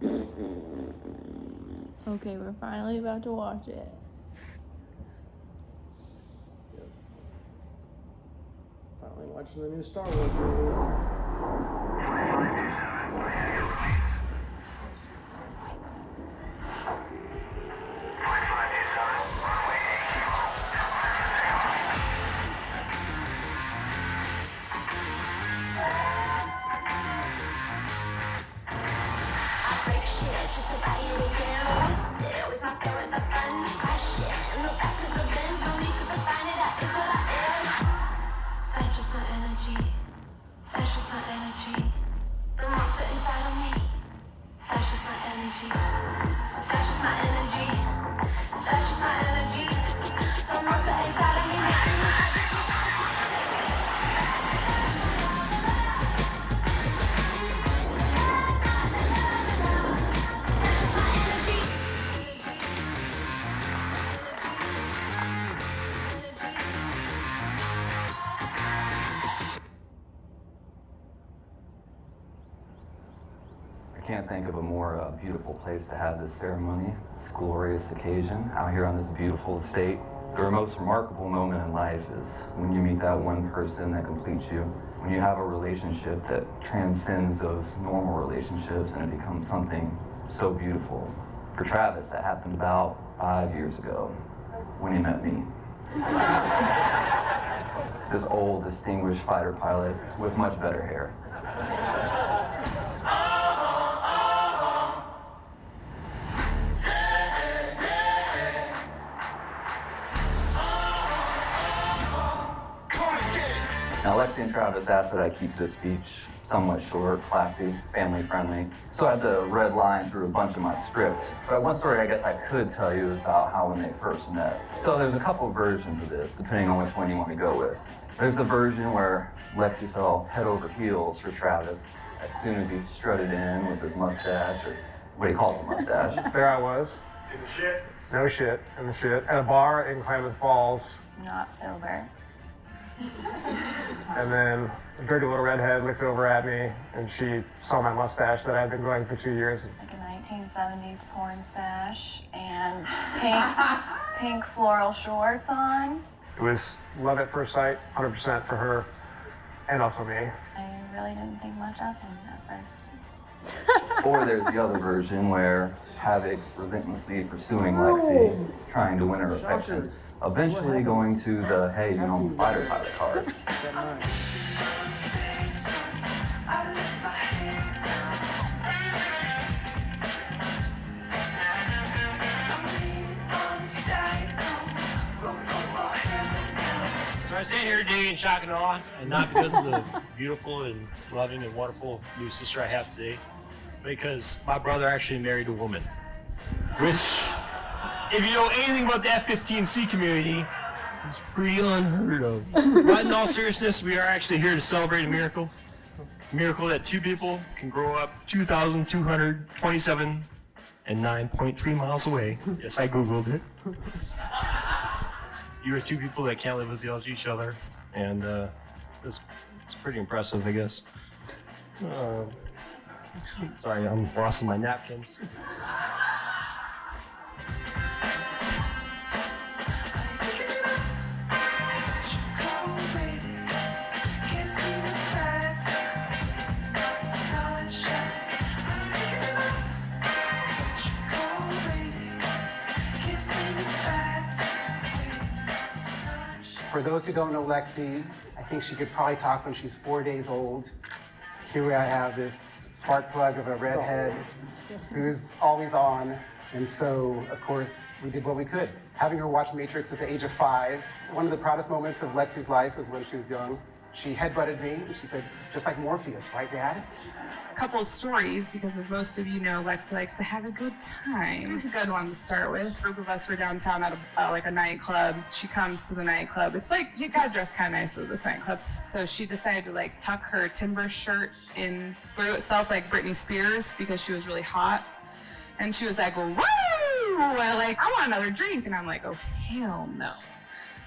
Okay, we're finally about to watch it. Yep. Finally watching the new Star Wars movie. I can't think of a more beautiful place to have this ceremony, this glorious occasion out here on this beautiful estate. The most remarkable moment in life is when you meet that one person that completes you, when you have a relationship that transcends those normal relationships and it becomes something so beautiful. For Travis, that happened about 5 years ago when he met me. This old, distinguished fighter pilot with much better hair. Now, Lexy and Travis asked that I keep this speech somewhat short, classy, family-friendly. So I had to red line through a bunch of my scripts. But one story I guess I could tell you is about how when they first met. So there's a couple versions of this, depending on which one you want to go with. There's the version where Lexy fell head over heels for Travis as soon as he strutted in with his mustache, or what he calls a mustache. There I was. In the shit? No shit, in the shit. At a bar in Klamath Falls. Not sober. And then a dirty little redhead looked over at me and she saw my mustache that I'd been growing for 2 years. Like a 1970s porn stash and pink floral shorts on. It was love at first sight, 100% for her and also me. I really didn't think much of him at first. Or there's the other version where Havoc's relentlessly pursuing Lexy, trying to win her affection, eventually going to the, hey, you know, fighter pilot card. So I stand here today in shock and awe, and not because of the beautiful and loving and wonderful new sister I have today, because my brother actually married a woman. Which, if you know anything about the F-15C community, is pretty unheard of. But in all seriousness, we are actually here to celebrate a miracle. A miracle that two people can grow up 2,227 and 9.3 miles away. Yes, I Googled it. You are two people that can't live without each other, and it's pretty impressive, I guess. Sorry, I'm lost in my napkins. For those who don't know Lexy, I think she could probably talk when she's 4 days old. Here I have this spark plug of a redhead who's always on. And so, of course, we did what we could. Having her watch Matrix at the age of 5, one of the proudest moments of Lexy's life was when she was young. She headbutted me and she said, just like Morpheus, right, Dad? Couple of stories, because as most of you know, Lexy likes to have a good time. It was a good one to start with. A group of us were downtown at a nightclub. She comes to the nightclub. It's like, you gotta dress kind of nice at this nightclub. So she decided to like tuck her timber shirt in through itself like Britney Spears because she was really hot. And she was like, woo! Like, I want another drink. And I'm like, oh, hell no.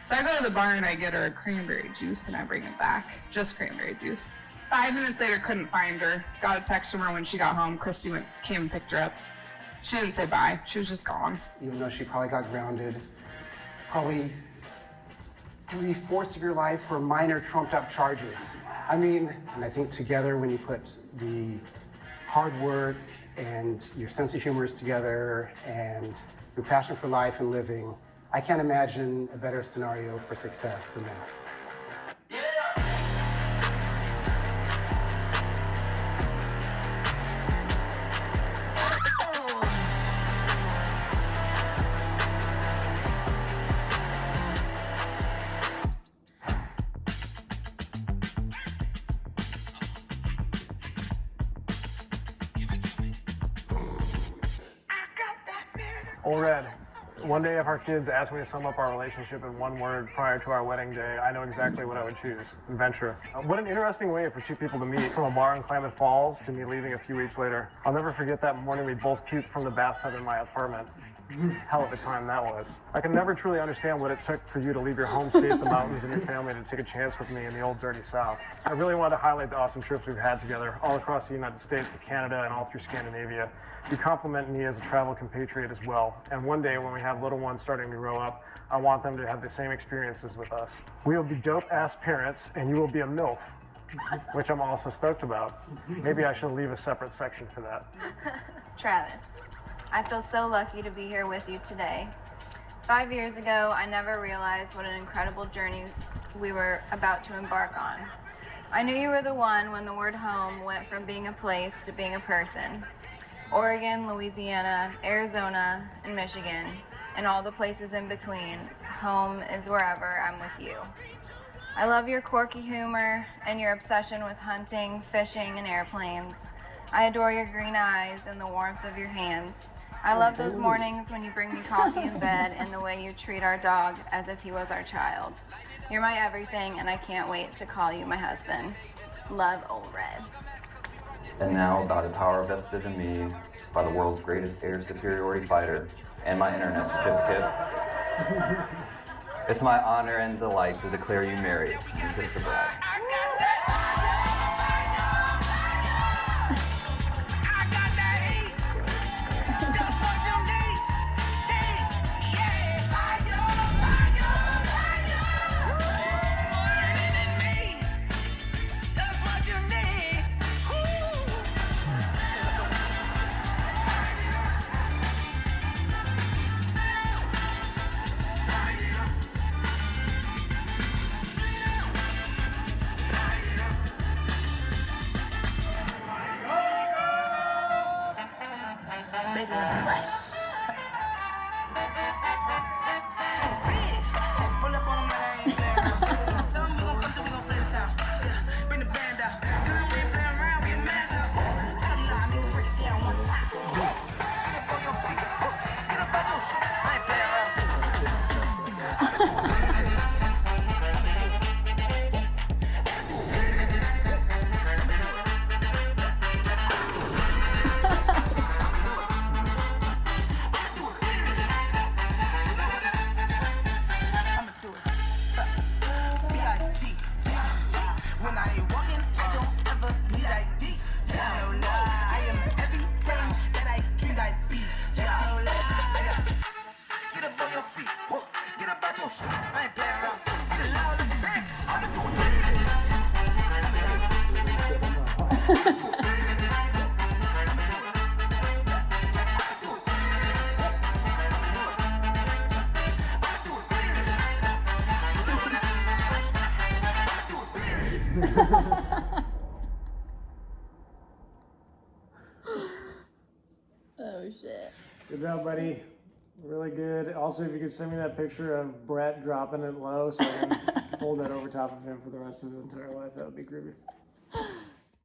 So I go to the bar and I get her a cranberry juice and I bring it back, just cranberry juice. 5 minutes later, couldn't find her. Got a text from her when she got home. Christy came and picked her up. She didn't say bye. She was just gone. Even though she probably got grounded, probably 3/4 of your life for minor trumped up charges. I mean, and I think together when you put the hard work and your sense of humor together and your passion for life and living, I can't imagine a better scenario for success than that. Old Red, one day if our kids asked me to sum up our relationship in one word prior to our wedding day, I know exactly what I would choose: adventure. What an interesting way for two people to meet, from a bar in Klamath Falls to me leaving a few weeks later. I'll never forget that morning we both puked from the bathtub in my apartment. Hell of a time that was. I can never truly understand what it took for you to leave your home state, the mountains, and your family to take a chance with me in the old dirty South. I really wanted to highlight the awesome trips we've had together, all across the United States to Canada and all through Scandinavia. You compliment me as a travel compatriot as well, and one day when we have little ones starting to grow up, I want them to have the same experiences with us. We will be dope-ass parents, and you will be a MILF, which I'm also stoked about. Maybe I should leave a separate section for that. Travis, I feel so lucky to be here with you today. 5 years ago, I never realized what an incredible journey we were about to embark on. I knew you were the one when the word home went from being a place to being a person. Oregon, Louisiana, Arizona, and Michigan, and all the places in between, home is wherever I'm with you. I love your quirky humor and your obsession with hunting, fishing, and airplanes. I adore your green eyes and the warmth of your hands. I love those mornings when you bring me coffee in bed and the way you treat our dog as if he was our child. You're my everything, and I can't wait to call you my husband. Love, Old Red. And now, by the power vested in me by the world's greatest air superiority fighter and my internet certificate, it's my honor and delight to declare you married and kiss the bride. Oh shit. Good job, buddy. Really good. Also, if you could send me that picture of Brett dropping it low so I can hold that over top of him for the rest of his entire life, that would be groovy.